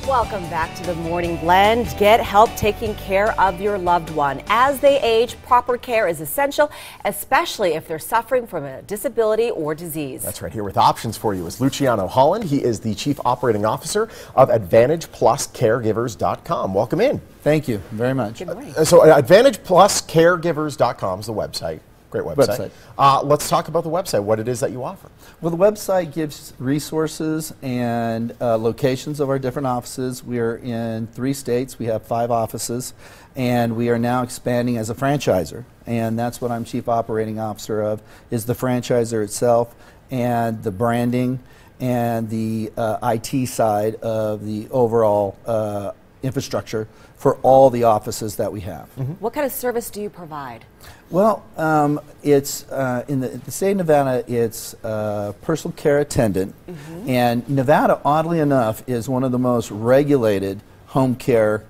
Welcome back to the Morning Blend. Get help taking care of your loved one. As they age, proper care is essential, especially if they're suffering from a disability or disease. That's right. Here with options for you is Luciano Holland. He is the Chief Operating Officer of AdvantagePlusCaregivers.com. Welcome in. Thank you very much. Good morning. So AdvantagePlusCaregivers.com is the website. Great website. Let's talk about the website, what it is that you offer. Well, the website gives resources and locations of our different offices. We are in 3 states. We have 5 offices, and we are now expanding as a franchisor. And that's what I'm Chief Operating Officer of, is the franchisor itself and the branding and the IT side of the overall infrastructure for all the offices that we have. Mm-hmm. What kind of service do you provide? Well, it's in the state of Nevada, it's personal care attendant. Mm-hmm. And Nevada, oddly enough, is one of the most regulated home care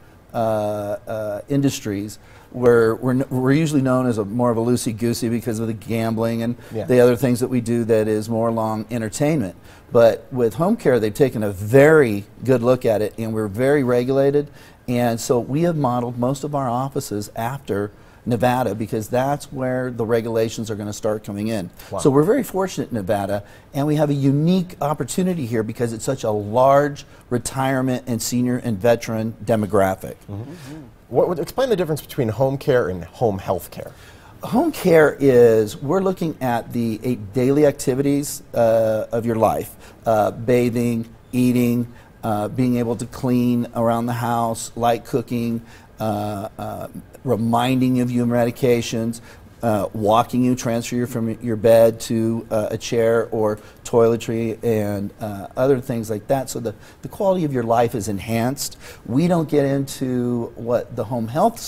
industries, where we're usually known as more of a loosey-goosey because of the gambling and the other things that we do that is more along entertainment. But with home care, they've taken a very good look at it, and we're very regulated. And so we have modeled most of our offices after Nevada, because that's where the regulations are going to start coming in. Wow. So we're very fortunate in Nevada, and we have a unique opportunity here because it's such a large retirement and senior and veteran demographic. Mm-hmm. Mm-hmm. Explain the difference between home care and home health care. Home care is, we're looking at the daily activities of your life, bathing, eating, being able to clean around the house, light cooking, reminding you of your medications, walking you, transfer you from your bed to a chair or toiletry, and other things like that. So the quality of your life is enhanced. We don't get into what the home health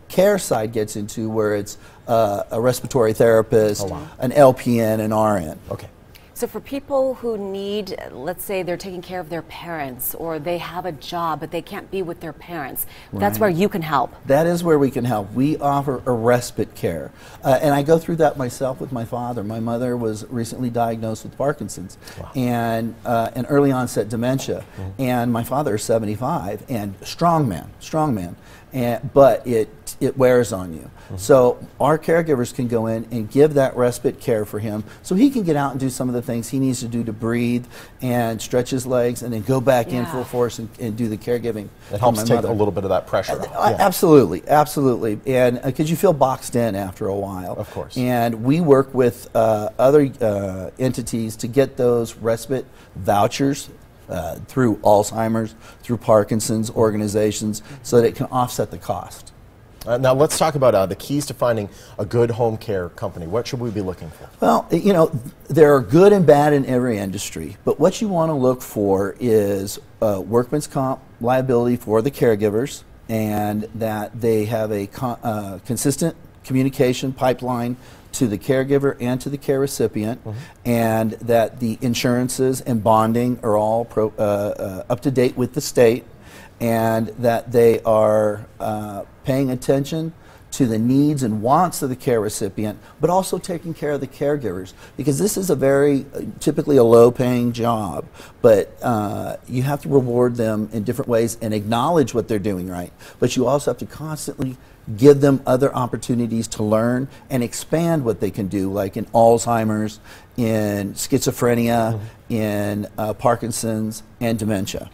care side gets into, where it's a respiratory therapist, an LPN, and RN. Okay. So for people who need, let's say they're taking care of their parents, or they have a job but they can't be with their parents, that's where you can help. That is where we can help. We offer a respite care. And I go through that myself with my father. My mother was recently diagnosed with Parkinson's and early onset dementia. Mm-hmm. And my father is 75 and strong man. But it wears on you. Mm-hmm. So our caregivers can go in and give that respite care for him, so he can get out and do some of the things he needs to do to breathe and stretch his legs, and then go back in full force and do the caregiving. It helps take a little bit of that pressure off. Absolutely, absolutely. And because you feel boxed in after a while. Of course. And we work with other entities to get those respite vouchers through Alzheimer's, through Parkinson's organizations, so that it can offset the cost. Now let's talk about the keys to finding a good home care company. What should we be looking for? Well, you know, there are good and bad in every industry, but what you want to look for is workman's comp liability for the caregivers, and that they have a consistent communication pipeline to the caregiver and to the care recipient, and that the insurances and bonding are all up to date with the state, and that they are paying attention to the needs and wants of the care recipient, but also taking care of the caregivers, because this is a very typically a low-paying job, but you have to reward them in different ways and acknowledge what they're doing right, but you also have to constantly give them other opportunities to learn and expand what they can do, like in Alzheimer's, in schizophrenia, in Parkinson's, and dementia.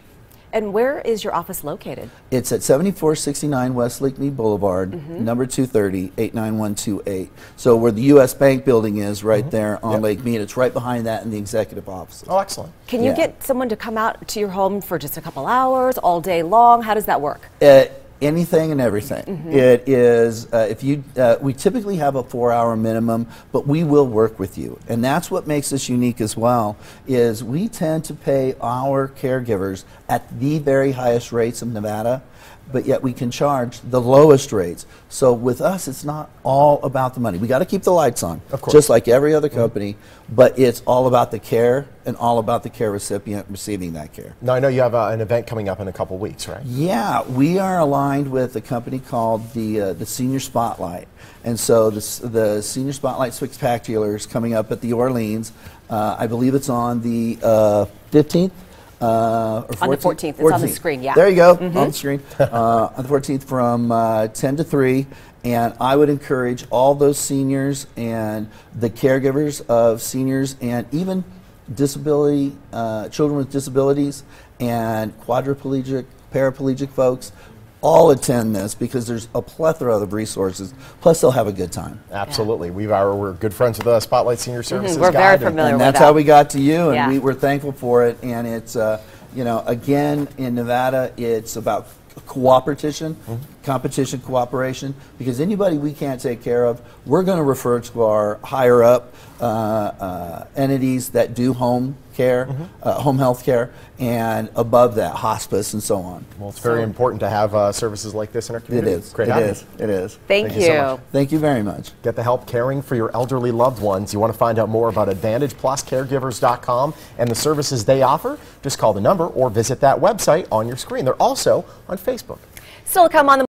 And where is your office located? It's at 7469 West Lake Mead Boulevard, number 230, 89128. So where the U.S. Bank building is, right there on Lake Mead, it's right behind that in the executive offices. Oh, excellent. Can you get someone to come out to your home for just a couple hours, all day long? How does that work? Anything and everything. It is, we typically have a 4-hour minimum, but we will work with you. And that's what makes us unique as well, is we tend to pay our caregivers at the very highest rates of Nevada, but yet we can charge the lowest rates. So with us, it's not all about the money. We got to keep the lights on, of course, just like every other company, but it's all about the care and all about the care recipient receiving that care. Now, I know you have an event coming up in a couple weeks, right? Yeah, we are aligned with a company called the Senior Spotlight. And so the Senior Spotlight Spectacular is coming up at the Orleans. I believe it's on the 15th or 14th? On the 14th. It's on the screen, yeah. There you go, on the screen. On the 14th from 10 to 3. And I would encourage all those seniors and the caregivers of seniors and even disability, children with disabilities and quadriplegic, paraplegic folks, all attend this because there's a plethora of resources. Plus, they'll have a good time. Absolutely. Yeah. We're good friends with the Spotlight Senior Services We're very Guide, familiar and with that. that's how we got to you, and Yeah. we're thankful for it. And it's, you know, again, in Nevada, it's about competition, cooperation, because anybody we can't take care of, we're going to refer to our higher up entities that do home care, home health care, and above that, hospice and so on. Well, it's very important to have services like this in our community. It is. Great It having is. you. It is. Thank you so you. much. Thank you very much. Get the help caring for your elderly loved ones. You want to find out more about Advantage Plus Caregivers.com and the services they offer? Just call the number or visit that website on your screen. They're also on Facebook. Still to come on the